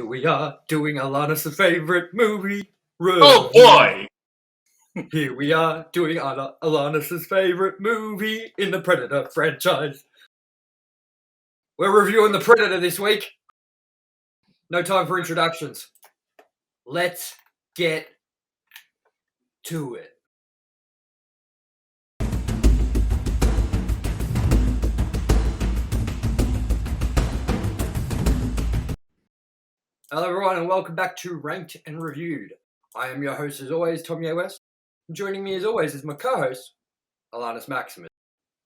We are doing ALANNIS' favorite movie review. Oh boy! Here we are doing ALANNIS' favorite movie in the Predator franchise. We're reviewing the Predator this week. No time for introductions. Let's get to it. Hello everyone and welcome back to Ranked and Reviewed. I am your host as always, TOMYE West. Joining me as always is my co-host, ALANNIS Maximus.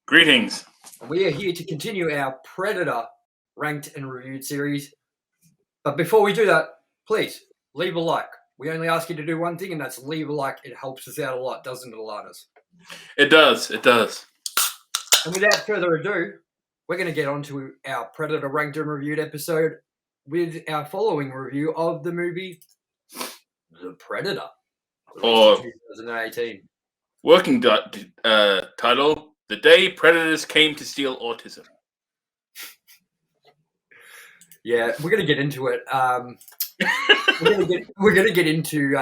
Greetings. And we are here to continue our Predator Ranked and Reviewed series. But before we do that, please leave a like. We only ask you to do one thing, and that's leave a like. It helps us out a lot, doesn't it, ALANNIS? It does. It does. And without further ado, we're going to get on to our Predator Ranked and Reviewed episode with our following review of the movie The Predator, released in 2018. Working title: The Day Predators Came to Steal Autism. Yeah, we're going to get into it. We're going to get into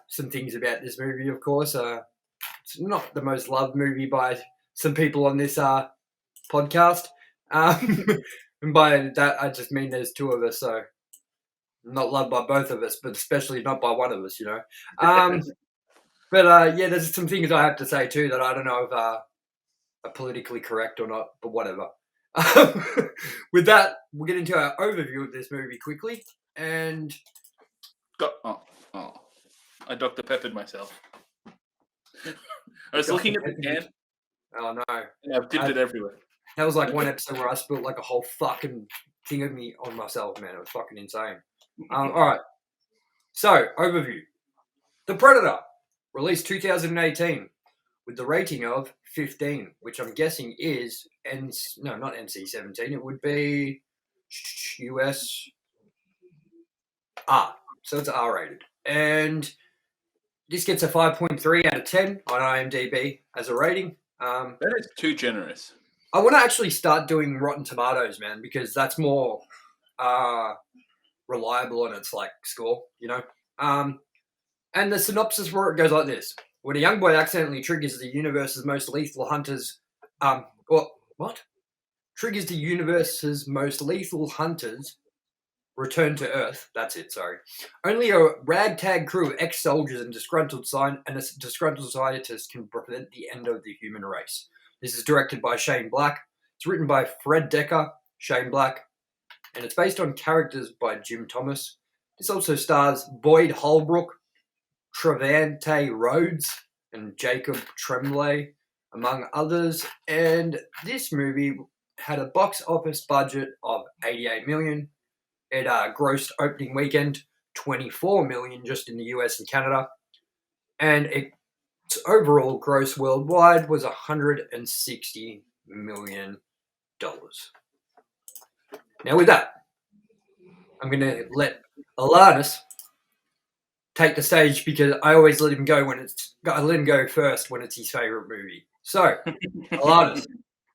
some things about this movie, of course. It's not the most loved movie by some people on this podcast. And by that, I just mean there's two of us, so not loved by both of us, but especially not by one of us, you know. But yeah, there's some things I have to say too that I don't know if are politically correct or not, but whatever. With that, we'll get into our overview of this movie quickly. And I Dr. Peppered myself. I was looking at the can. Oh no! And I've dipped it everywhere. That was like one episode where I spilled like a whole fucking thing of me on myself, man. It was fucking insane. All right. So, overview. The Predator, released 2018, with the rating of 15, which I'm guessing is not NC-17. It would be US R. So it's R-rated. And this gets a 5.3 out of 10 on IMDb as a rating. That is too generous. I want to actually start doing Rotten Tomatoes, man, because that's more reliable on its like score, you know. And the synopsis for it goes like this: when a young boy accidentally triggers the universe's most lethal hunters, triggers the universe's most lethal hunters return to Earth. That's it. Sorry. Only a ragtag crew of ex-soldiers and disgruntled scientists can prevent the end of the human race. This is directed by Shane Black. It's written by Fred Decker, Shane Black, and it's based on characters by Jim Thomas. This also stars Boyd Holbrook, Trevante Rhodes, and Jacob Tremblay, among others. And this movie had a box office budget of $88 million. It grossed opening weekend $24 million just in the US and Canada. And its overall gross worldwide was $160 million. Now with that, I'm going to let ALANNIS take the stage because I always let him go first when it's his favourite movie. So, ALANNIS,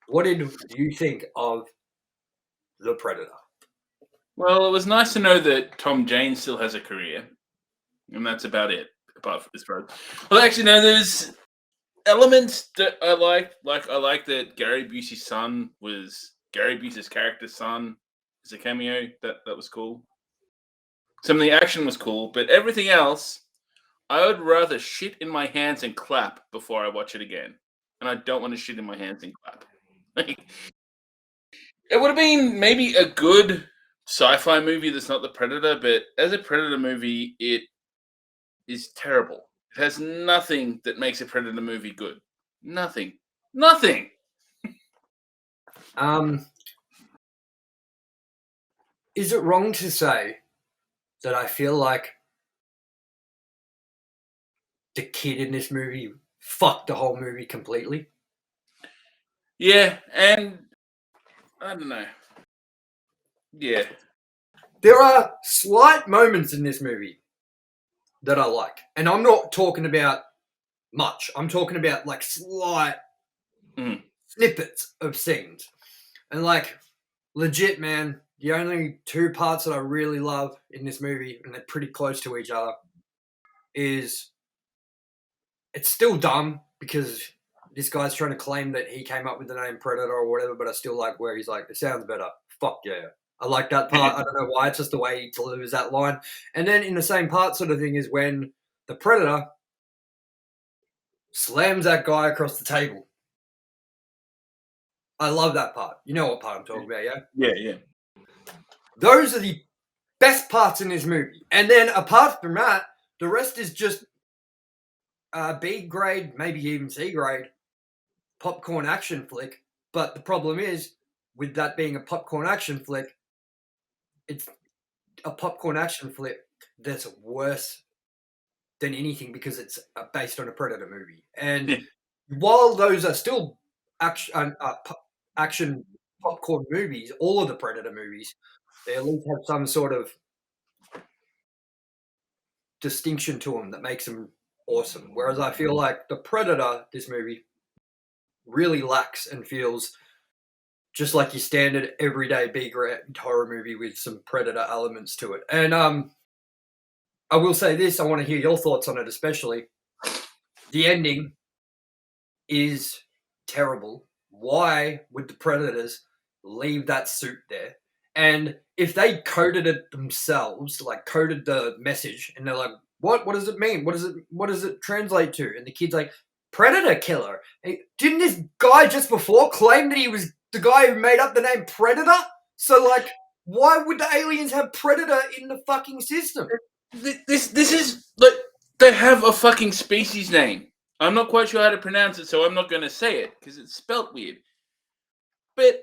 what did you think of The Predator? Well, it was nice to know that Tom Jane still has a career. And that's about it, apart from this part. Well, actually, no, there's elements that I like. Like, I like that Gary Busey's character's son is a cameo. That was cool. Some of the action was cool, but everything else, I would rather shit in my hands and clap before I watch it again. And I don't want to shit in my hands and clap. Like, it would have been maybe a good sci-fi movie that's not The Predator, but as a Predator movie, it is terrible. It has nothing that makes a Predator movie good. Nothing. Is it wrong to say that I feel like the kid in this movie fucked the whole movie completely? Yeah, and I don't know. Yeah. There are slight moments in this movie that I like. And I'm not talking about much. I'm talking about like slight snippets of scenes. And like, legit, man, the only two parts that I really love in this movie, and they're pretty close to each other, is it's still dumb because this guy's trying to claim that he came up with the name Predator or whatever, but I still like where he's like, it sounds better. Fuck yeah. I like that part. I don't know why. It's just the way he delivers that line. And then in the same part sort of thing is when the Predator slams that guy across the table. I love that part. You know what part I'm talking about, yeah? Yeah. Those are the best parts in this movie. And then apart from that, the rest is just B grade, maybe even C grade popcorn action flick. But the problem is, with that being a popcorn action flick, it's a popcorn action flick that's worse than anything because it's based on a Predator movie. And while those are still action popcorn movies, all of the Predator movies, they at least have some sort of distinction to them that makes them awesome. Whereas I feel like the Predator, this movie, really lacks and feels just like your standard everyday B-grade horror movie with some Predator elements to it. And I will say this, I want to hear your thoughts on it especially. The ending is terrible. Why would the Predators leave that suit there? And if they coded it themselves, like coded the message, and they're like, what? What does it mean? What does it translate to? And the kid's like, Predator killer. Hey, didn't this guy just before claim that he was the guy who made up the name Predator? So like, why would the aliens have Predator in the fucking system? This is like they have a fucking species name. I'm not quite sure how to pronounce it, so I'm not going to say it because it's spelt weird. But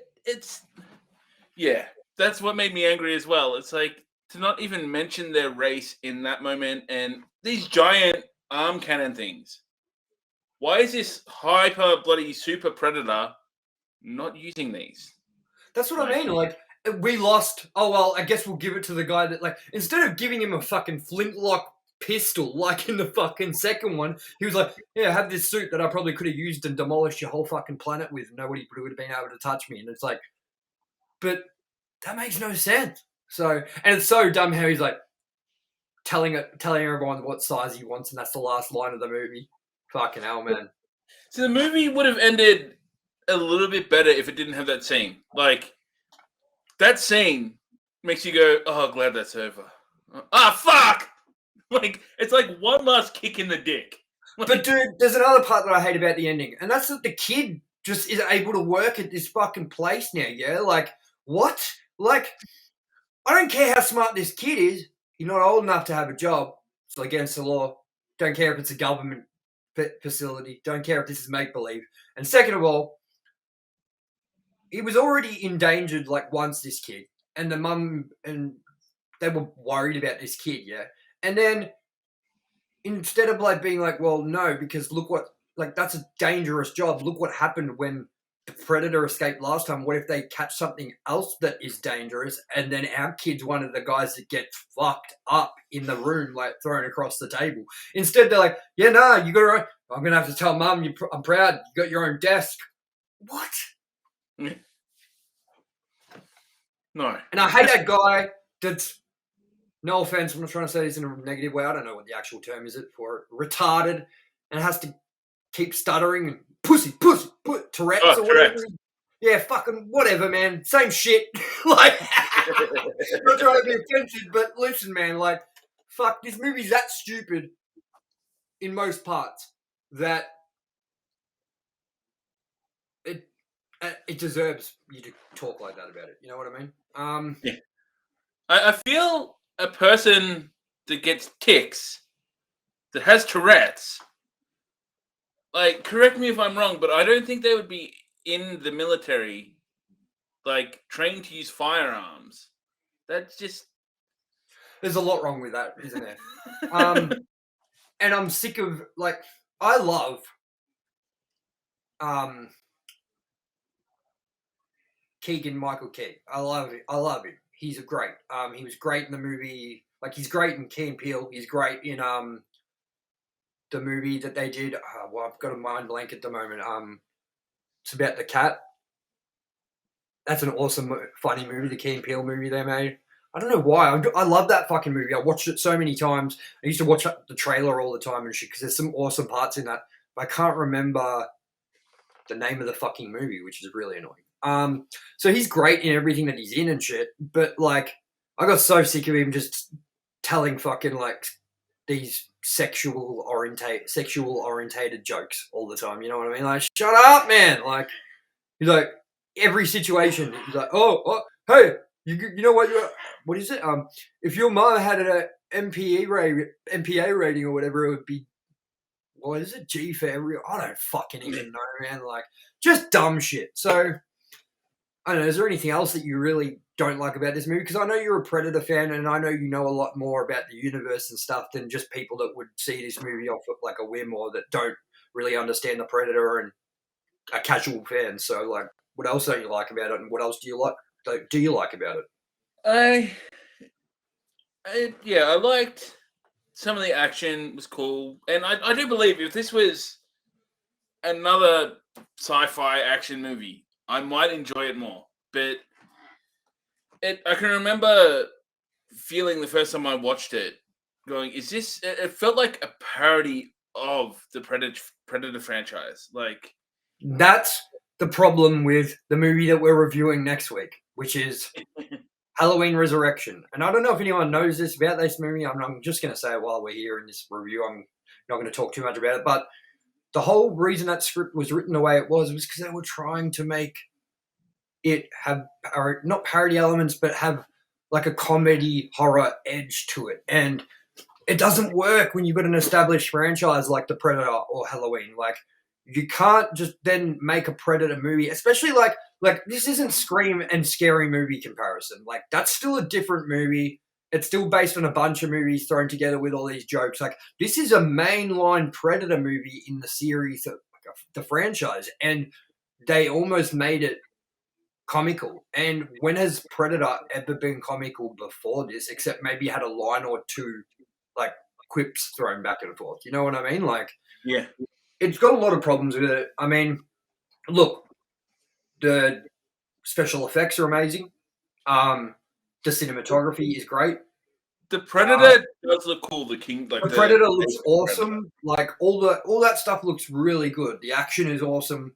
that's what made me angry as well. It's like to not even mention their race in that moment and these giant arm cannon things. Why is this hyper bloody super predator not using these? That's what I mean. Like, we lost. Oh, well, I guess we'll give it to the guy that, like, instead of giving him a fucking flintlock pistol, like in the fucking second one, he was like, yeah, have this suit that I probably could have used and demolished your whole fucking planet with. Nobody would have been able to touch me. And it's like, but that makes no sense. So, and it's so dumb how he's like telling everyone what size he wants, and that's the last line of the movie. Fucking hell, man. So the movie would have ended a little bit better if it didn't have that scene. Like, that scene makes you go, oh, glad that's over. Fuck! Like, it's like one last kick in the dick. Like, but dude, there's another part that I hate about the ending, and that's that the kid just is able to work at this fucking place now, yeah? Like, what? Like, I don't care how smart this kid is. He's not old enough to have a job. It's against the law. Don't care if it's a government facility. Don't care if this is make-believe. And second of all, he was already endangered, like, once, this kid. And the mum and they were worried about this kid, yeah? And then instead of, like, being like, well, no, because look what, like, that's a dangerous job. Look what happened when the Predator escaped last time. What if they catch something else that is dangerous and then our kid's one of the guys that get fucked up in the room, like, thrown across the table? Instead, they're like, yeah, nah, you got to, I'm going to have to tell mum I'm proud. You got your own desk. What? No. And I hate that guy that's, no offense, I'm not trying to say this in a negative way. I don't know what the actual term is for it. Retarded and has to keep stuttering and pussy, Tourette's or whatever. Tourette's. Yeah, fucking whatever, man. Same shit. Like, not trying to be offensive, but listen, man, like, fuck, this movie's that stupid in most parts that it deserves you to talk like that about it. You know what I mean? Yeah. I feel a person that gets tics, that has Tourette's, like, correct me if I'm wrong, but I don't think they would be in the military, like, trained to use firearms. That's just... There's a lot wrong with that, isn't there? And I'm sick of, like, I love Keegan-Michael Key. I love him. He's great. He was great in the movie. Like, he's great in Key and Peele. He's great in the movie that they did. Well, I've got a mind blank at the moment. It's about the cat. That's an awesome, funny movie, the Key and Peele movie they made. I don't know why. I love that fucking movie. I watched it so many times. I used to watch the trailer all the time and shit because there's some awesome parts in that. But I can't remember the name of the fucking movie, which is really annoying. So he's great in everything that he's in and shit. But like, I got so sick of him just telling fucking like these sexual orientated jokes all the time. You know what I mean? Like, shut up, man. Like, he's like every situation. He's like, oh, hey, you know what is it? If your mom had an MPA rating or whatever, it would be, what is it? G for every. I don't fucking even know, man. Like, just dumb shit. So, I don't know. Is there anything else that you really don't like about this movie? Because I know you're a Predator fan, and I know you know a lot more about the universe and stuff than just people that would see this movie off of like a whim or that don't really understand the Predator and are casual fans. So, like, what else don't you like about it, and what else do you like? Do you like about it? I liked some of the action was cool, and I do believe if this was another sci-fi action movie, I might enjoy it more. But I can remember feeling the first time I watched it, going, "Is this?" It felt like a parody of the Predator franchise. Like, That's the problem with the movie that we're reviewing next week, which is Halloween Resurrection. And I don't know if anyone knows this about this movie. I'm just going to say it while we're here in this review. I'm not going to talk too much about it. But the whole reason that script was written the way it was because they were trying to make it have, not parody elements, but have like a comedy horror edge to it. And it doesn't work when you've got an established franchise like The Predator or Halloween. Like, you can't just then make a Predator movie, especially like this isn't Scream and Scary Movie comparison. Like, that's still a different movie. It's still based on a bunch of movies thrown together with all these jokes. Like, this is a mainline Predator movie in the series of the franchise, and they almost made it comical. And when has Predator ever been comical before this, except maybe had a line or two, like, quips thrown back and forth? You know what I mean? Like, yeah, it's got a lot of problems with it. I mean, look, the special effects are amazing. The cinematography is great. the Predator does look cool. The King, like The Predator looks awesome. Like, all that stuff looks really good. The action is awesome,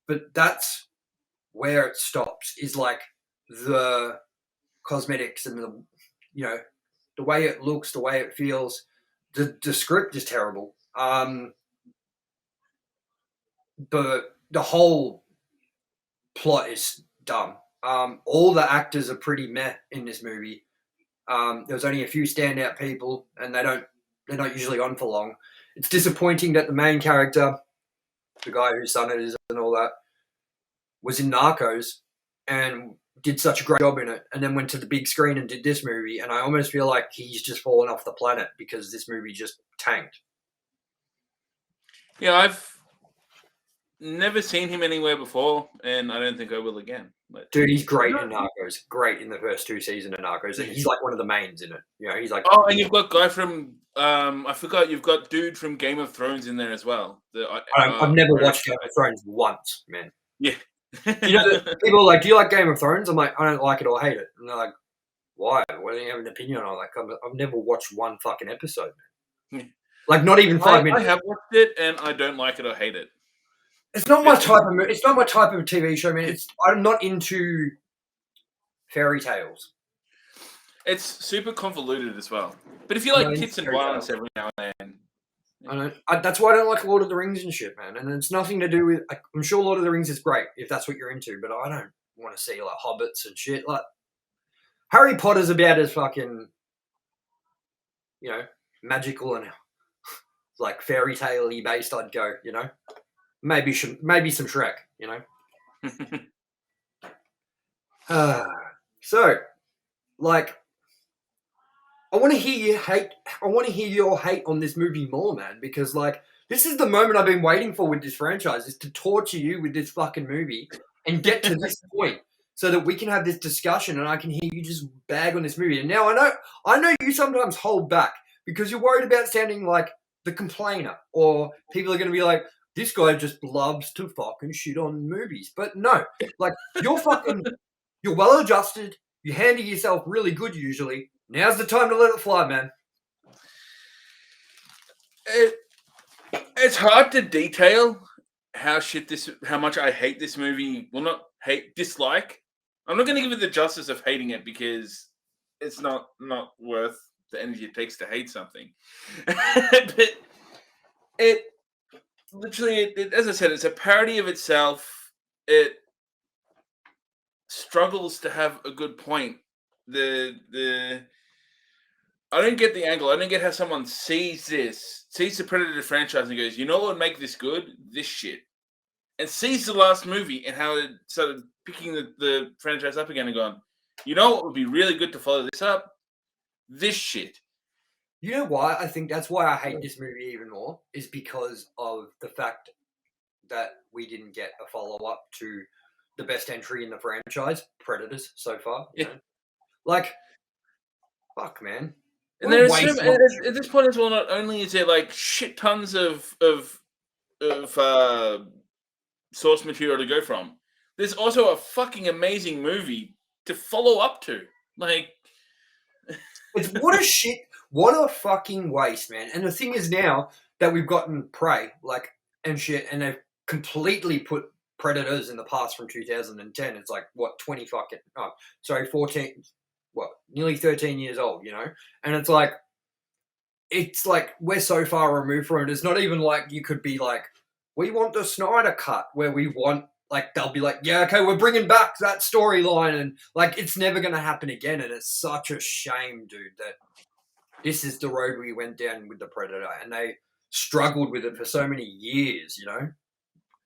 but that's where it stops. Is like the cosmetics and the way it looks, the way it feels. The script is terrible. The whole plot is dumb. All the actors are pretty meh in this movie. There's only a few standout people, and they're not usually on for long. It's disappointing that the main character, the guy whose son it is and all that, was in Narcos and did such a great job in it, and then went to the big screen and did this movie, and I almost feel like he's just fallen off the planet because this movie just tanked. Yeah, I've never seen him anywhere before, and I don't think I will again. But Dude, he's great in Narcos. Great in the first two seasons of Narcos, and he's like one of the mains in it. You know, he's like, oh, and you've got guy from I forgot, you've got dude from Game of Thrones in there as well. I've never watched Game of Thrones once, man. Yeah. You know, people are like, "Do you like Game of Thrones?" I'm like, "I don't like it or hate it." And they're like, "Why? Why do you have an opinion on it?" Like, I've never watched one fucking episode, man. Like, not even 5 minutes. I have watched it, and I don't like it or hate it. It's not my type of. It's not my type of TV show, man. I'm not into fairy tales. It's super convoluted as well. But if you like tits and violence every now and then, that's why I don't like Lord of the Rings and shit, man. And it's nothing to do with. I'm sure Lord of the Rings is great if that's what you're into, but I don't want to see like hobbits and shit. Like, Harry Potter's about as fucking, magical and like fairy tale-y based. I'd go, maybe some Shrek, So, like, I want to hear your hate on this movie more, man, because like this is the moment I've been waiting for with this franchise, is to torture you with this fucking movie and get to this point so that we can have this discussion and I can hear you just bag on this movie. And now I know you sometimes hold back because you're worried about sounding like the complainer, or people are going to be like, this guy just loves to fucking shit on movies. But no, like, you're fucking You're well adjusted. You handle yourself really good usually. Now's the time to let it fly, man. It's hard to detail how much I hate this movie. Well, not hate, dislike. I'm not going to give it the justice of hating it because it's not worth the energy it takes to hate something. But it literally, as I said, it's a parody of itself. It struggles to have a good point. The I don't get the angle. I don't get how someone sees the Predator franchise and goes, you know what would make this good? This shit. And sees the last movie and how it started picking the franchise up again and going, you know what would be really good to follow this up? This shit. You know why? I think that's why I hate this movie even more, is because of the fact that we didn't get a follow-up to the best entry in the franchise, Predators, so far. You know? Like, fuck, man. And there is at this point as well. Not only is there like shit tons of source material to go from, there's also a fucking amazing movie to follow up to. Like, it's what a fucking waste, man. And the thing is now that we've gotten Prey, like, and shit, and they've completely put Predators in the past from 2010. It's like, what, 14, what, nearly 13 years old, you know? And it's like we're so far removed from it. It's not even like you could be like, we want the Snyder cut where we want, like, they'll be like, yeah, okay, we're bringing back that storyline. And, like, it's never going to happen again. And it's such a shame, dude, that this is the road we went down with the Predator. And they struggled with it for so many years, you know?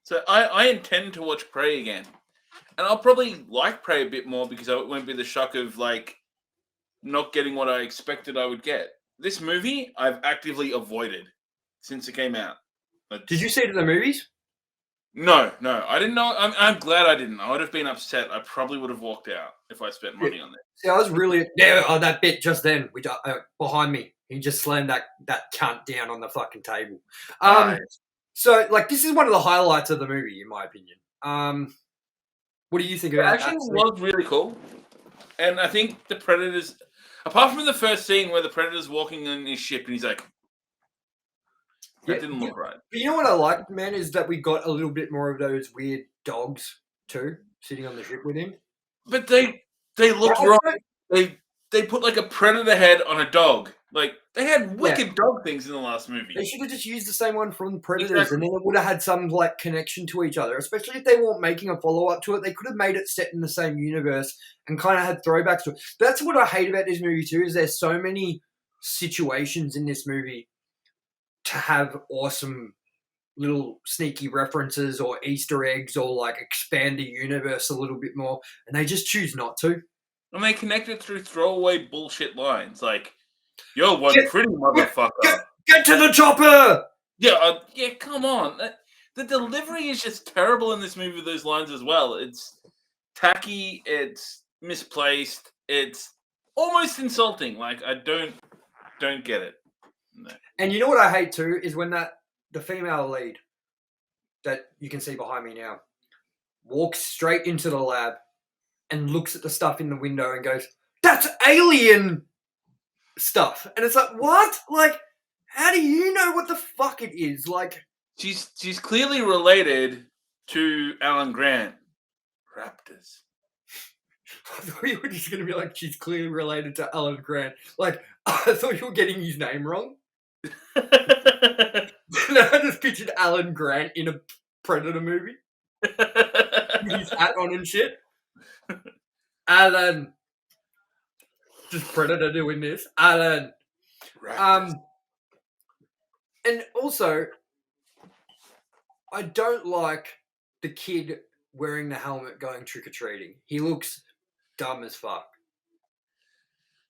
So I intend to watch Prey again. And I'll probably like Prey a bit more because it won't be the shock of, like, not getting what I expected I would get. This movie, I've actively avoided since it came out. Did you see it in the movies? No, I didn't know. I'm glad I didn't. I would have been upset. I probably would have walked out if I spent money on it. See, I was really that bit just then. Behind me, he just slammed that cunt down on the fucking table. So, like, this is one of the highlights of the movie, in my opinion. What do you think about that? It was really cool, and I think the Predators, apart from the first scene where the Predator's walking in his ship and he's like, that didn't look right. But you know what I like, man, is that we got a little bit more of those weird dogs too, sitting on the ship with him. But they looked wrong. They put like a predator head on a dog. Like, they had wicked dog things in the last movie. They should have just used the same one from Predators, and then it would have had some, like, connection to each other. Especially if they weren't making a follow-up to it. They could have made it set in the same universe and kind of had throwbacks to it. That's what I hate about this movie too, is there's so many situations in this movie to have awesome little sneaky references or Easter eggs or, like, expand the universe a little bit more, and they just choose not to. And they connect it through throwaway bullshit lines like, "You're one pretty motherfucker. Get to the chopper!" Yeah, come on. The delivery is just terrible in this movie with those lines as well. It's tacky, it's misplaced, it's almost insulting. Like, I don't get it. No. And you know what I hate too is when the female lead that you can see behind me now walks straight into the lab and looks at the stuff in the window and goes, "That's alien stuff." And it's like, what? Like, how do you know what the fuck it is? Like, she's clearly related to Alan Grant. Raptors. I thought you were just going to be like, she's clearly related to Alan Grant. Like, I thought you were getting his name wrong. I just pictured Alan Grant in a Predator movie. With his hat on and shit. Alan. Just Predator doing this. Alan. And also, I don't like the kid wearing the helmet going trick-or-treating. He looks dumb as fuck.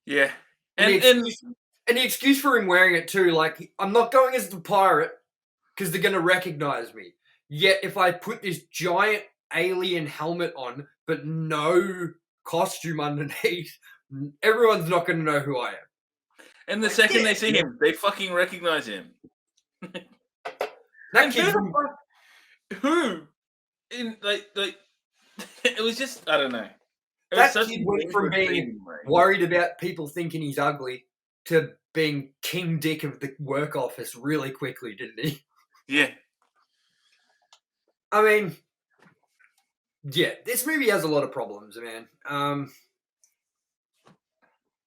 Yeah. And the excuse for him wearing it too, like, I'm not going as the pirate because they're going to recognize me. Yet if I put this giant alien helmet on but no costume underneath, everyone's not going to know who I am. And the second they see him, they fucking recognize him. That kid from... Who? In like it was just, I don't know. It was That such kid a went thing from for being being, mate. worried about people thinking he's ugly to being king dick of the work office really quickly, didn't he? Yeah. I mean, yeah, this movie has a lot of problems, man.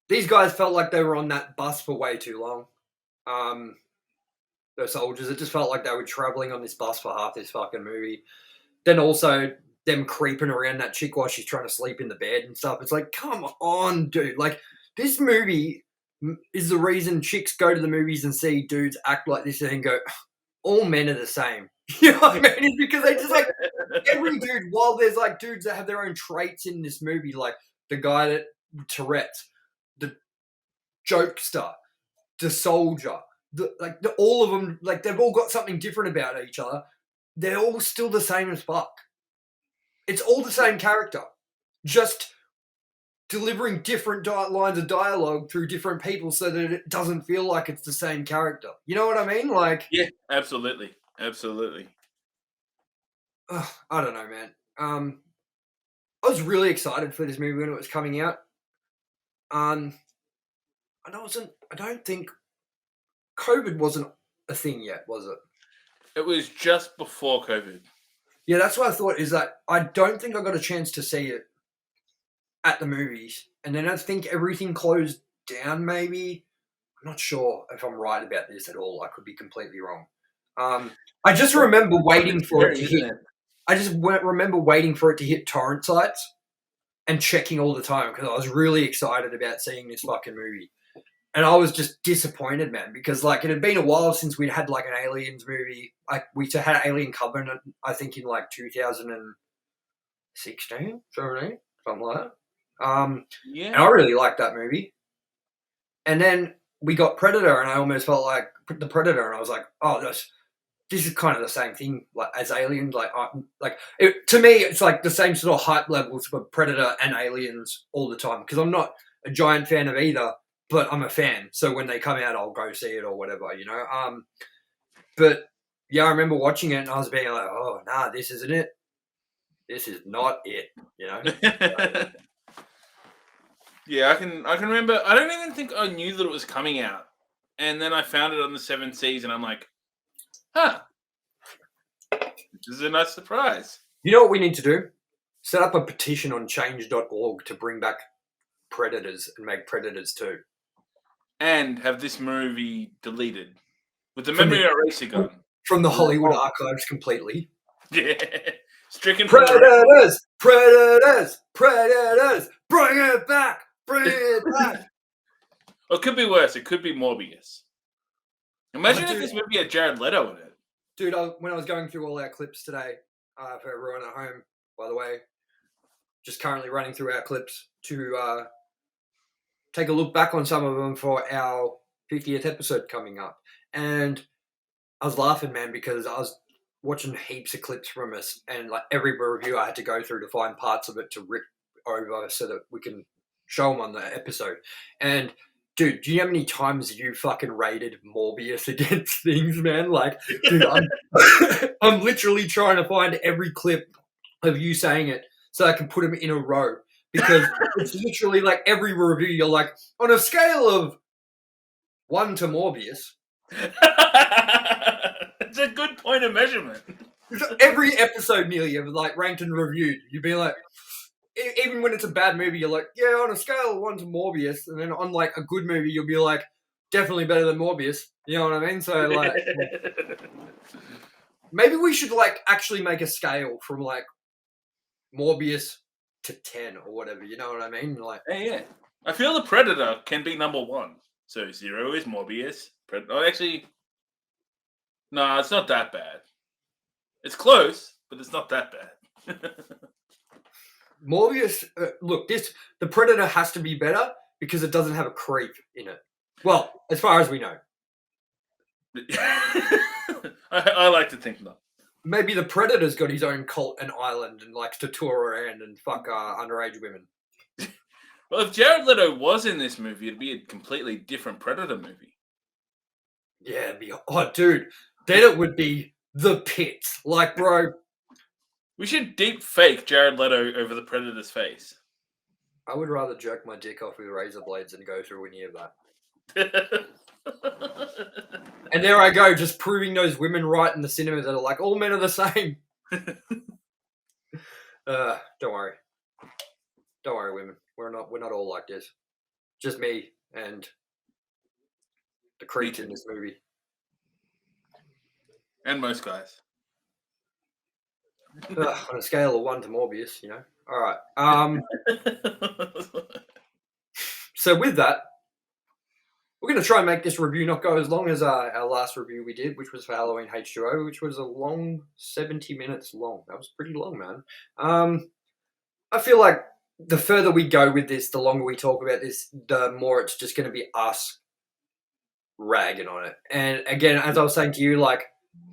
These guys felt like they were on that bus for way too long. The soldiers, it just felt like they were traveling on this bus for half this fucking movie. Then also them creeping around that chick while she's trying to sleep in the bed and stuff. It's like, come on, dude. Like, this movie is the reason chicks go to the movies and see dudes act like this and go, all men are the same. You know what I mean? It's because they just like every dude, while there's like dudes that have their own traits in this movie, like the guy that Tourette's, the jokester, the soldier, all of them, like they've all got something different about each other. They're all still the same as fuck. It's all the same character, just delivering different lines of dialogue through different people so that it doesn't feel like it's the same character. You know what I mean? Like, Yeah, absolutely. Absolutely. I don't know, man. I was really excited for this movie when it was coming out. And I don't think COVID wasn't a thing yet, was it? It was just before COVID. Yeah, that's what I thought, is that I don't think I got a chance to see it at the movies. And then I think everything closed down, maybe. I'm not sure if I'm right about this at all. I could be completely wrong. I just remember waiting for it to hit. I just remember waiting for it to hit torrent sites and checking all the time because I was really excited about seeing this fucking movie. And I was just disappointed, man, because like it had been a while since we'd had like an Aliens movie. Like we had Alien Covenant, I think, in like 2016, 17, something like that. Yeah. And I really liked that movie. And then we got Predator, and I almost felt like the Predator, and I was like, oh, this is kind of the same thing, like as Aliens. To me, it's like the same sort of hype levels for Predator and Aliens all the time because I'm not a giant fan of either, but I'm a fan. So when they come out, I'll go see it or whatever, you know. But yeah, I remember watching it, and I was being like, oh, nah, this isn't it. This is not it, you know. Yeah, I can remember. I don't even think I knew that it was coming out, and then I found it on the 7th season. I'm like, huh, this is a nice surprise. You know what we need to do? Set up a petition on change.org to bring back Predators and make Predators 2. And have this movie deleted with the memory eraser gun from the Hollywood archives completely. Yeah, stricken. Predators, Predators, Predators, bring it back, bring it back. Or it could be worse. It could be Morbius. Imagine if this movie had Jared Leto in it. Dude, when I was going through all our clips today, for everyone at home, by the way, just currently running through our clips to take a look back on some of them for our 50th episode coming up. And I was laughing, man, because I was watching heaps of clips from us, and like every review I had to go through to find parts of it to rip over so that we can show them on the episode. And dude, do you know how many times you fucking rated Morbius against things, man? Like, dude, I'm literally trying to find every clip of you saying it so I can put them in a row, because it's literally like every review you're like, on a scale of 1 to Morbius. It's a good point of measurement. Every episode nearly of like ranked and reviewed, you'd be like, even when it's a bad movie, you're like, yeah, on a scale of 1 to Morbius, and then on like a good movie, you'll be like, definitely better than Morbius. You know what I mean? So like, maybe we should like actually make a scale from like Morbius to 10 or whatever. You know what I mean? Like, yeah. I feel the Predator can be number 1. So 0 is Morbius. Actually, no, it's not that bad. It's close, but it's not that bad. Morbius, look, the Predator has to be better because it doesn't have a creep in it. Well, as far as we know. I like to think not. Maybe the Predator's got his own cult and island and likes to tour around and fuck underage women. Well, if Jared Leto was in this movie, it'd be a completely different Predator movie. Yeah, it'd be, oh, dude, then it would be the pits. Like, bro. We should deep fake Jared Leto over the Predator's face. I would rather jerk my dick off with razor blades than go through any of that. And there I go, just proving those women right in the cinema that are like, all men are the same. Don't worry. Don't worry, women. We're not all like this. Just me and the creeps in this movie. And most guys. On a scale of 1 to Morbius, you know. All right. So with that, we're going to try and make this review not go as long as our last review we did, which was for Halloween H2O, which was a long 70 minutes long. That was pretty long, man. I feel like the further we go with this, the longer we talk about this, the more it's just going to be us ragging on it. And again, as I was saying to you, like,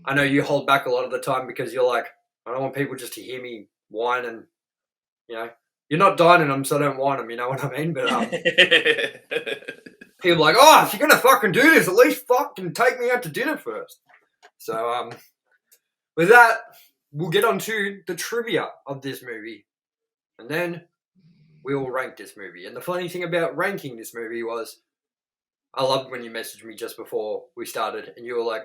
I know you hold back a lot of the time because you're like, I don't want people just to hear me whine and, you know, you're not dining them, so don't whine them, you know what I mean? But people are like, oh, if you're going to fucking do this, at least fucking take me out to dinner first. So with that, we'll get on to the trivia of this movie. And then we'll rank this movie. And the funny thing about ranking this movie was, I loved when you messaged me just before we started and you were like,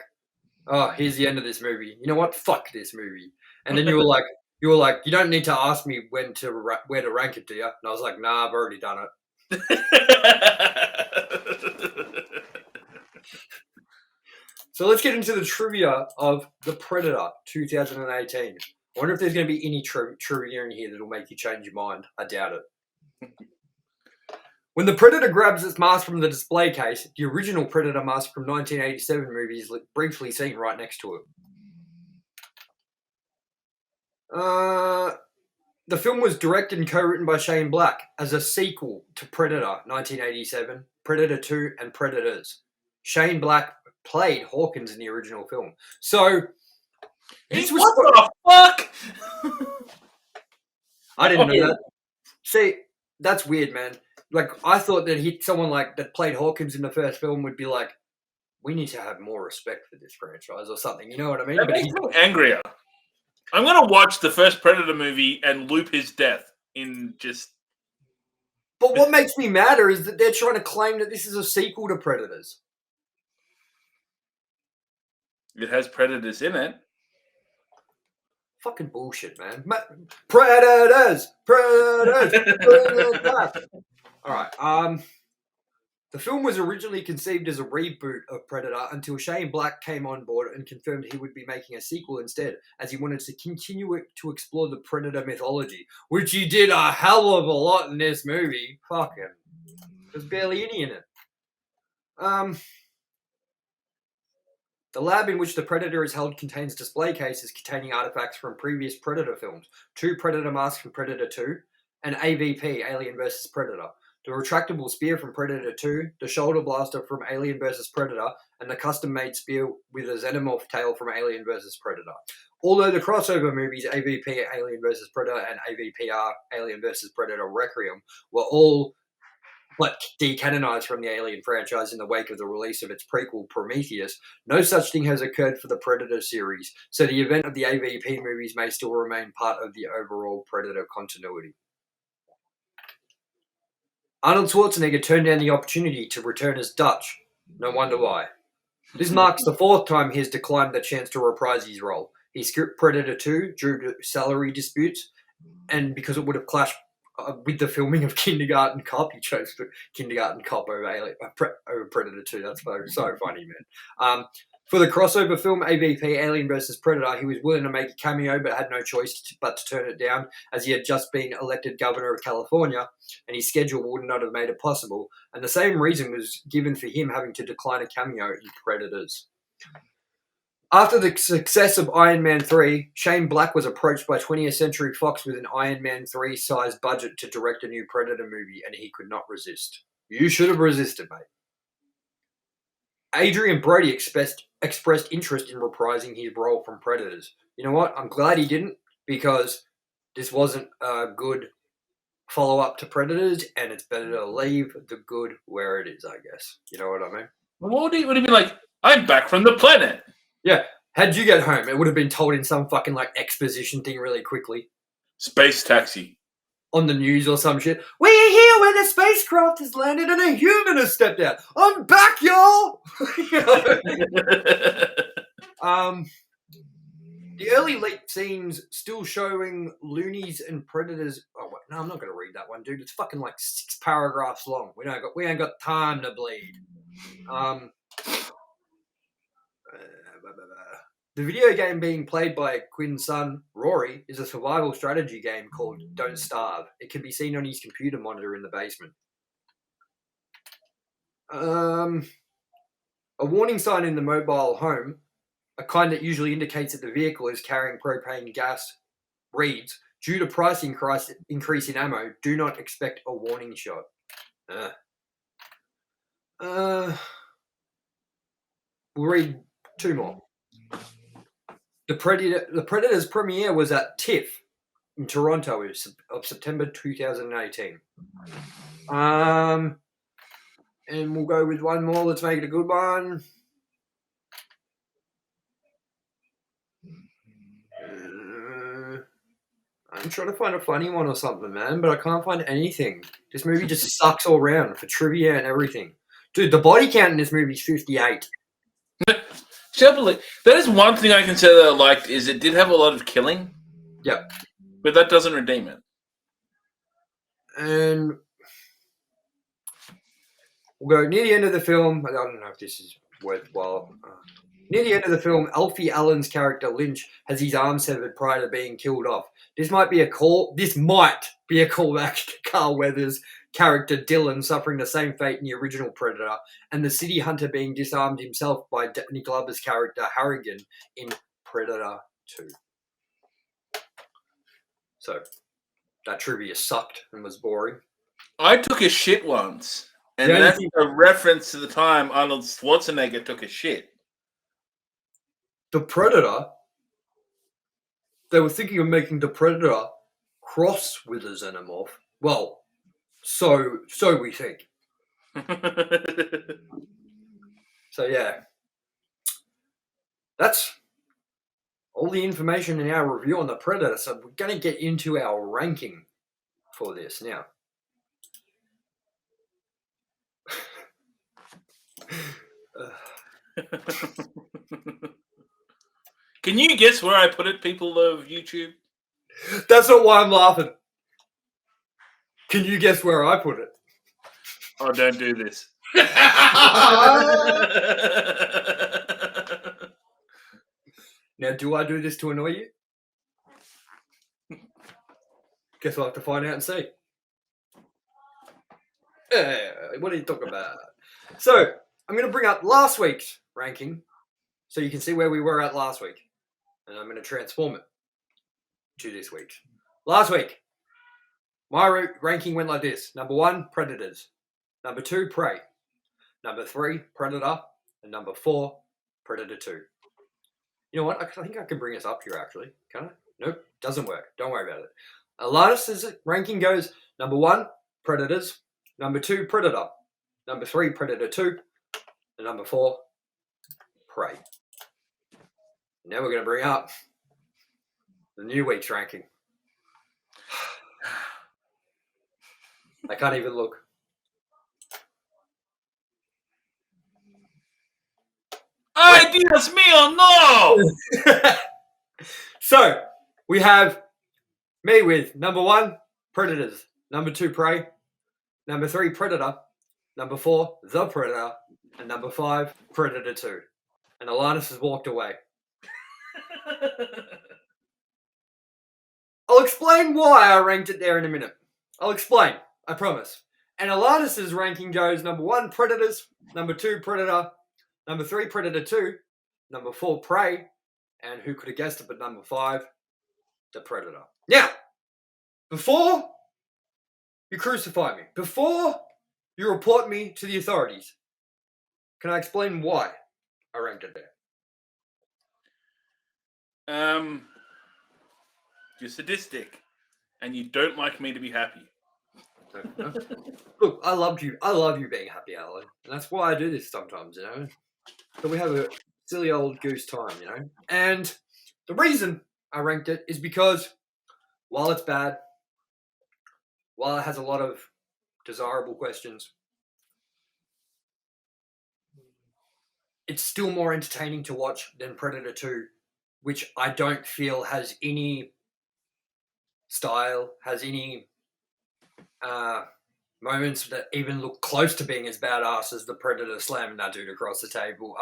oh, here's the end of this movie. You know what? Fuck this movie. And then you were like, you don't need to ask me where to rank it, do you? And I was like, nah, I've already done it. So let's get into the trivia of The Predator 2018. I wonder if there's going to be any trivia in here that'll make you change your mind. I doubt it. When the Predator grabs its mask from the display case, the original Predator mask from 1987 movie is briefly seen right next to it. The film was directed and co-written by Shane Black as a sequel to Predator 1987, Predator 2, and Predators. Shane Black played Hawkins in the original film. So, what the fuck? I didn't know that. See, that's weird, man. Like, I thought that someone like that played Hawkins in the first film would be like, we need to have more respect for this franchise or something. You know what I mean? That makes me angrier. I'm going to watch the first Predator movie and loop his death in just... But what makes me madder is that they're trying to claim that this is a sequel to Predators. It has Predators in it. Fucking bullshit, man. Predators! All right. The film was originally conceived as a reboot of Predator until Shane Black came on board and confirmed he would be making a sequel instead, as he wanted to continue to explore the Predator mythology, which he did a hell of a lot in this movie. Fucking, there's barely any in it. The lab in which the Predator is held contains display cases containing artifacts from previous Predator films, 2 Predator masks from Predator 2, and AVP, Alien vs. Predator, the retractable spear from Predator 2, the shoulder blaster from Alien vs. Predator, and the custom-made spear with a xenomorph tail from Alien vs. Predator. Although the crossover movies AVP, Alien vs. Predator, and AVPR, Alien vs. Predator Requiem, were all but decanonized from the Alien franchise in the wake of the release of its prequel Prometheus, no such thing has occurred for the Predator series, so the event of the AVP movies may still remain part of the overall Predator continuity. Arnold Schwarzenegger turned down the opportunity to return as Dutch. No wonder why. This marks the 4th time he has declined the chance to reprise his role. He skipped Predator 2 due to salary disputes, and because it would have clashed with the filming of Kindergarten Cop. He chose Kindergarten Cop over Predator 2. That's so funny, man. For the crossover film AVP, Alien vs. Predator, he was willing to make a cameo but had no choice but to turn it down, as he had just been elected governor of California and his schedule would not have made it possible. And the same reason was given for him having to decline a cameo in Predators. After the success of Iron Man 3, Shane Black was approached by 20th Century Fox with an Iron Man 3 sized budget to direct a new Predator movie, and he could not resist. You should have resisted, mate. Adrian Brody expressed interest in reprising his role from Predators. You know what? I'm glad he didn't, because this wasn't a good follow-up to Predators, and it's better to leave the good where it is, I guess. You know what I mean? What do you mean like, I'm back from the planet? Yeah. How'd you get home? It would have been told in some fucking like exposition thing really quickly. Space taxi. on the news or some shit. We're here where the spacecraft has landed and a human has stepped out. I'm back, y'all. The early leaked scenes still showing loonies and predators. Oh wait, no, I'm not going to read that one, dude. It's fucking like 6 paragraphs long. We ain't got time to bleed. The video game being played by Quinn's son, Rory, is a survival strategy game called Don't Starve. It can be seen on his computer monitor in the basement. A warning sign in the mobile home, a kind that usually indicates that the vehicle is carrying propane gas, reads, due to price increase in ammo, do not expect a warning shot. We'll read 2 more. The Predator's premiere was at TIFF in Toronto of September 2018. And we'll go with one more. Let's make it a good one. I'm trying to find a funny one or something, man, but I can't find anything. This movie just sucks all around for trivia and everything. Dude, the body count in this movie is 58. That is one thing I can say that I liked, is it did have a lot of killing. Yep. But that doesn't redeem it. And we'll go near the end of the film. I don't know if this is worthwhile. Near the end of the film, Alfie Allen's character Lynch has his arm severed prior to being killed off. This might be a callback to Carl Weathers' character Dylan suffering the same fate in the original Predator, and the city hunter being disarmed himself by Danny Glover's character Harrigan in Predator 2. So, that trivia sucked and was boring. I took a shit once, and that's a reference to the time Arnold Schwarzenegger took a shit. The Predator, they were thinking of making the Predator cross with a xenomorph. Well, so we think. So yeah, that's all the information in our review on the Predator. So we're going to get into our ranking for this now. Can you guess where I put it, people of YouTube? That's not why I'm laughing. Can you guess where I put it? Oh, don't do this. Now, do I do this to annoy you? Guess we'll have to find out and see. What are you talking about? So, I'm going to bring up last week's ranking so you can see where we were at last week. And I'm going to transform it to this week. Last week, my ranking went like this. Number 1, Predators. Number 2, Prey. Number 3, Predator. And number 4, Predator 2. You know what? I think I can bring us up here, actually. Can I? Nope. Doesn't work. Don't worry about it. ALANNIS' ranking goes number 1, Predators. Number 2, Predator. Number 3, Predator 2. And number 4, Prey. Now we're going to bring up the new week's ranking. I can't even look. Ay, Dios mío, no! So, we have me with number 1, Predators. Number 2, Prey. Number 3, Predator. Number 4, The Predator. And number 5, Predator 2. And ALANNIS has walked away. I'll explain why I ranked it there in a minute. I'll explain. I promise. And ALANNIS' ranking goes number 1, Predators. Number 2, Predator. Number 3, Predator 2. Number 4, Prey. And who could have guessed it but number 5, The Predator. Now, before you crucify me, before you report me to the authorities, can I explain why I ranked it there? You're sadistic, and you don't like me to be happy. Look, I love you. I love you being happy, Alan. And that's why I do this sometimes, you know. So we have a silly old goose time, you know. And the reason I ranked it is because while it's bad, while it has a lot of desirable questions, it's still more entertaining to watch than Predator 2, which I don't feel has any style, has any moments that even look close to being as badass as the Predator slamming that dude across the table.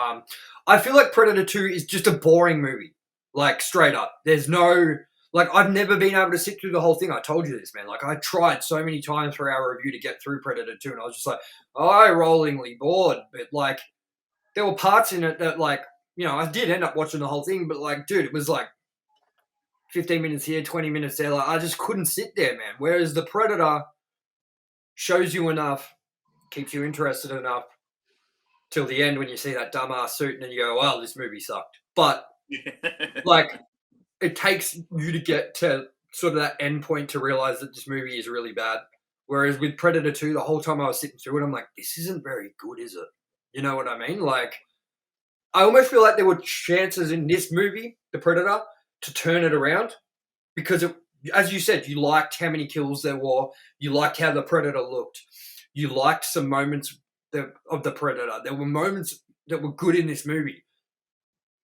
I feel like Predator 2 is just a boring movie. Like, straight up. There's no... Like, I've never been able to sit through the whole thing. I told you this, man. Like, I tried so many times for our review to get through Predator 2, and I was just like, eye-rollingly bored. But, like, there were parts in it that, like, you know, I did end up watching the whole thing, but, like, dude, it was like 15 minutes here, 20 minutes there. Like, I just couldn't sit there, man. Whereas the Predator shows you enough, keeps you interested enough till the end when you see that dumbass suit and then you go, well, this movie sucked. But, like, it takes you to get to sort of that end point to realize that this movie is really bad. Whereas with Predator 2, the whole time I was sitting through it, I'm like, this isn't very good, is it? You know what I mean? Like, I almost feel like there were chances in this movie, The Predator, to turn it around because, as you said, you liked how many kills there were. You liked how the Predator looked. You liked some moments of the Predator. There were moments that were good in this movie.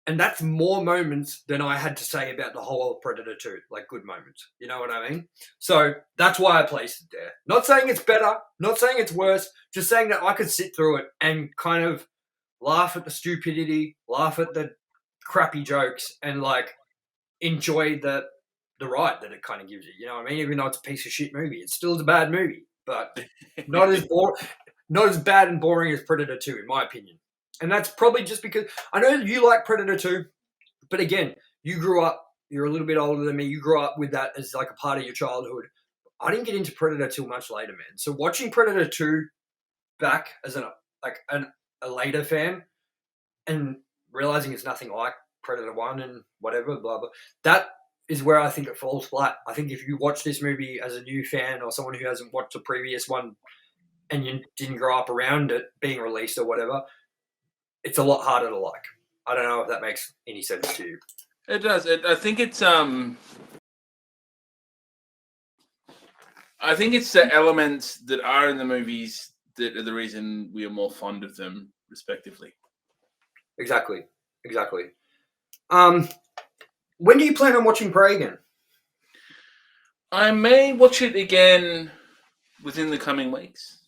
And that's more moments than I had to say about the whole Predator 2, like good moments. You know what I mean? So that's why I placed it there. Not saying it's better, not saying it's worse, just saying that I could sit through it and kind of laugh at the stupidity, laugh at the crappy jokes, and like enjoy the ride that it kind of gives you. You know what I mean? Even though it's a piece of shit movie, it's still a bad movie, but not as bad and boring as Predator 2, in my opinion. And that's probably just because I know you like Predator 2, but again, you grew up, you're a little bit older than me, you grew up with that as like a part of your childhood. I didn't get into Predator till much later, man. So watching Predator 2 back as a later fan and realizing it's nothing like Predator 1 and whatever, blah, blah, that is where I think it falls flat. I think if you watch this movie as a new fan or someone who hasn't watched the previous one and you didn't grow up around it being released or whatever, it's a lot harder to like. I don't know if that makes any sense to you. It does. I think it's the elements that are in the movies that are the reason we are more fond of them, respectively. Exactly. When do you plan on watching Prey again? I may watch it again within the coming weeks.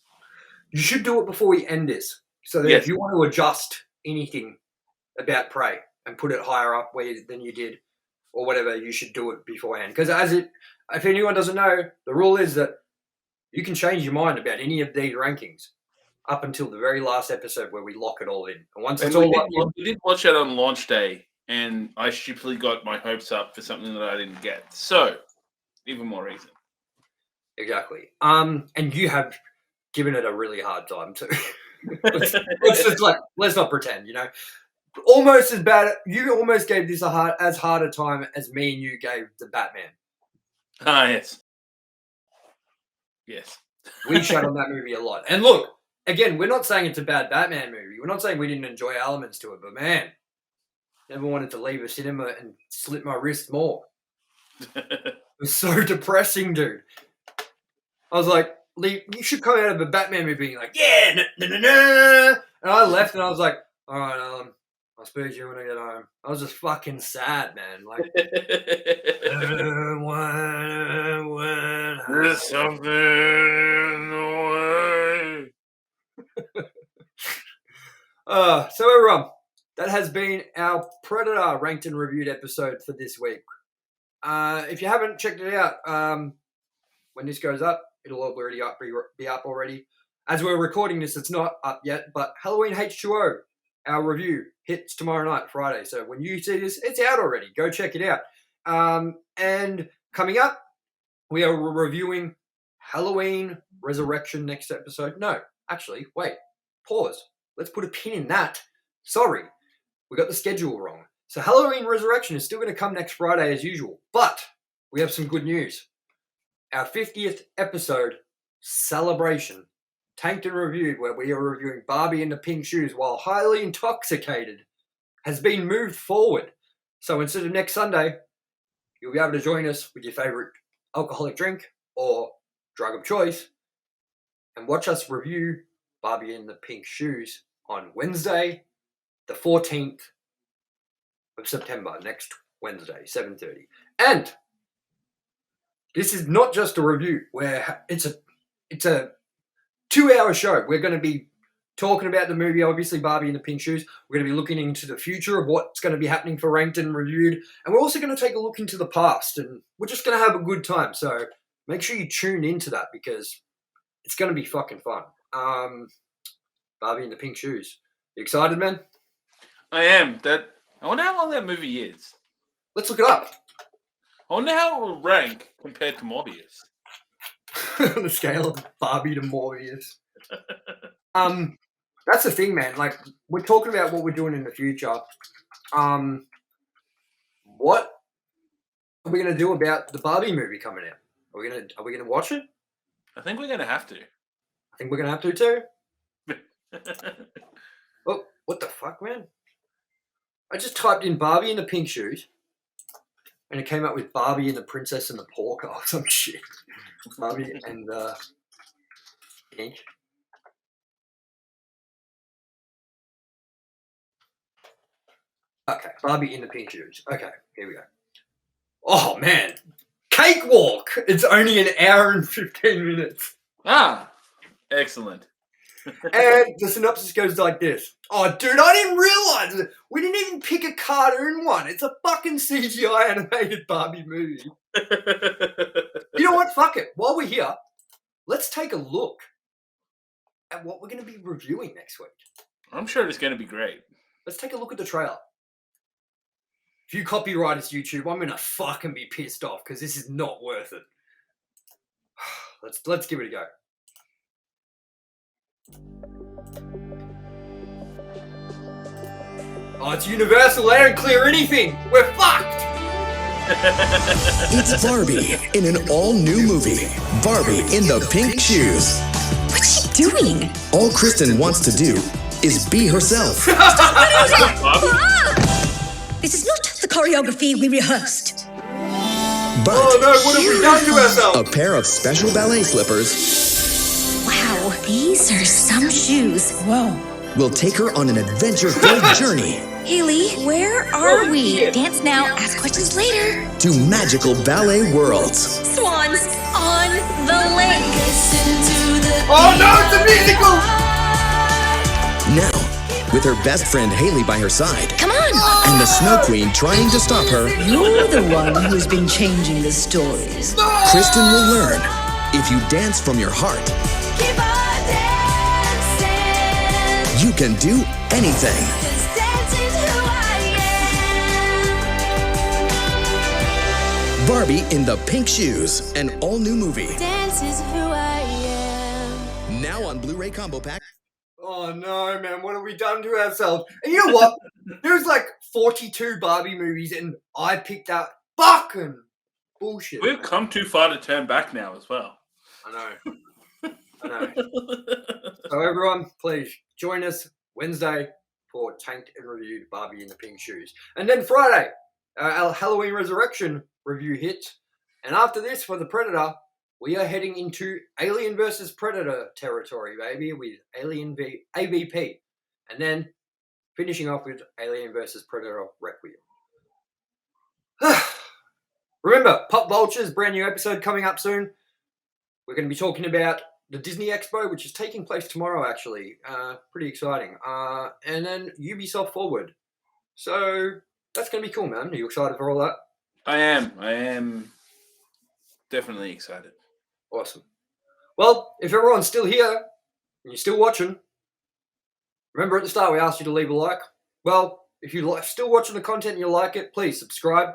You should do it before we end this. So that if you want to adjust anything about Prey and put it higher up than you did or whatever, you should do it beforehand. Because if anyone doesn't know, the rule is that you can change your mind about any of these rankings up until the very last episode where we lock it all in. And once it's all locked in, we did watch it on launch day, and I stupidly got my hopes up for something that I didn't get. So, even more reason. Exactly. And you have given it a really hard time too. let's not pretend, you know. Almost as bad. You almost gave this as hard a time as me and you gave the Batman. Ah, yes. Yes. We shut on that movie a lot. And look, again, we're not saying it's a bad Batman movie. We're not saying we didn't enjoy elements to it, but man, never wanted to leave a cinema and slit my wrist more. It was so depressing, dude. I was like, Lee, you should come out of a Batman movie being like, yeah, nah. And I left and I was like, all right, I'll speak to you when I get home. I was just fucking sad, man. Like, there's something in the way. So everyone, that has been our Predator ranked and reviewed episode for this week. If you haven't checked it out, when this goes up, it'll already be up already. As we're recording this, it's not up yet, but Halloween H2O, our review, hits tomorrow night, Friday. So when you see this, it's out already. Go check it out. And coming up, we are reviewing Halloween Resurrection next episode. No, actually, wait, pause. Let's put a pin in that. Sorry, we got the schedule wrong. So Halloween Resurrection is still going to come next Friday as usual, but we have some good news. Our 50th episode celebration, Tanked and Reviewed, where we are reviewing Barbie in the Pink Shoes while highly intoxicated, has been moved forward. So instead of next Sunday, you'll be able to join us with your favourite alcoholic drink or drug of choice, and watch us review Barbie in the Pink Shoes on Wednesday, the 14th of September, next Wednesday, 7:30. And this is not just a review, where it's a 2-hour show. We're going to be talking about the movie, obviously Barbie in the Pink Shoes. We're going to be looking into the future of what's going to be happening for Ranked and Reviewed. And we're also going to take a look into the past. And we're just going to have a good time. So make sure you tune into that because it's going to be fucking fun. Barbie in the Pink Shoes. You excited, man? I am. I wonder how long that movie is. Let's look it up. I wonder how it will rank compared to Morbius. On the scale of Barbie to Morbius. That's the thing, man. Like, we're talking about what we're doing in the future. What are we gonna do about the Barbie movie coming out? Are we gonna watch it? I think we're gonna have to. I think we're gonna have to too. Oh, what the fuck, man? I just typed in Barbie in the Pink Shoes, and it came up with Barbie and the Princess and the Pork or some shit. Barbie and the Pink. Okay, Barbie in the Pink Shoes. Okay, here we go. Oh, man. Cakewalk! It's only an hour and 15 minutes. Ah, excellent. And the synopsis goes like this. Oh, dude, I didn't realize it. We didn't even pick a cartoon one. It's a fucking CGI animated Barbie movie. You know what? Fuck it. While we're here, let's take a look at what we're going to be reviewing next week. I'm sure it's going to be great. Let's take a look at the trailer. If you copyright us, YouTube, I'm going to fucking be pissed off because this is not worth it. Let's give it a go. Oh, it's Universal. They don't clear anything. We're fucked. It's Barbie in an all-new movie. Barbie in the Pink Shoes. What's she doing? All Kristen wants to do is be herself. This is not the choreography we rehearsed. But Oh no, what have we done to a ourselves? pair of special ballet slippers Wow, these are some shoes. Whoa. will take her on an adventure-filled journey Haley, where are we? Dance now, ask questions later. to magical ballet worlds. Swans on the lake. Oh no, it's a musical. Now, with her best friend Haley by her side Come on. and the Snow Queen trying to stop her, You're the one who's been changing the stories. Kristen will learn if you dance from your heart, you can do anything. Barbie in the Pink Shoes, an all-new movie. Dance is who I am. Now on Blu-ray Combo Pack. Oh no, man, what have we done to ourselves? And you know what? There's like 42 Barbie movies and I picked out fucking bullshit. We've come too far to turn back now as well. I know. So everyone, please join us Wednesday for Tanked and Reviewed Barbie in the Pink Shoes. And then Friday, our Halloween Resurrection review hits. And after this, for the Predator, we are heading into Alien versus Predator territory, baby, with Alien v AVP. And then finishing off with Alien versus Predator Requiem. Remember, Pop Vultures, brand new episode coming up soon. We're going to be talking about the Disney Expo, which is taking place tomorrow, actually. Pretty exciting. And then Ubisoft Forward. So that's going to be cool, man. Are you excited for all that? I am definitely excited. Awesome. Well, if everyone's still here and you're still watching, remember at the start we asked you to leave a like. Well, if you're still watching the content and you like it, please subscribe.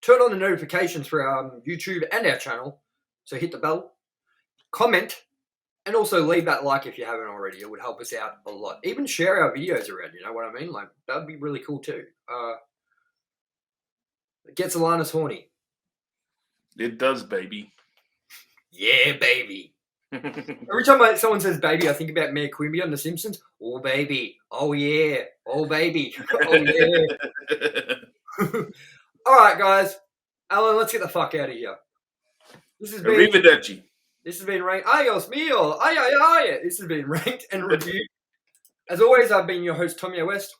Turn on the notifications for our YouTube and our channel. So hit the bell. Comment. And also leave that like if you haven't already. It would help us out a lot. Even share our videos around, you know what I mean? Like, that would be really cool too. It gets ALANNIS horny. It does, baby. Yeah, baby. Every time someone says baby, I think about Mayor Quimby on The Simpsons. Oh, baby. Oh, yeah. Oh, baby. Oh, yeah. All right, guys. Alan, let's get the fuck out of here. This has been Arrivederci. This has been ranked. Ayos mio! Ay, ay, ay! This has been ranked and reviewed. As always, I've been your host, TOMYE West.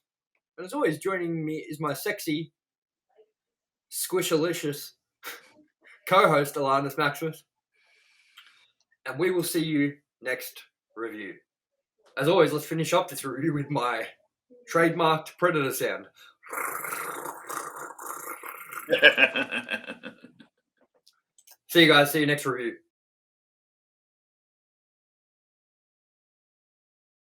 And as always, joining me is my sexy, squishalicious co-host, ALANNIS Maximus. And we will see you next review. As always, let's finish up this review with my trademarked Predator sound. See you guys. See you next review.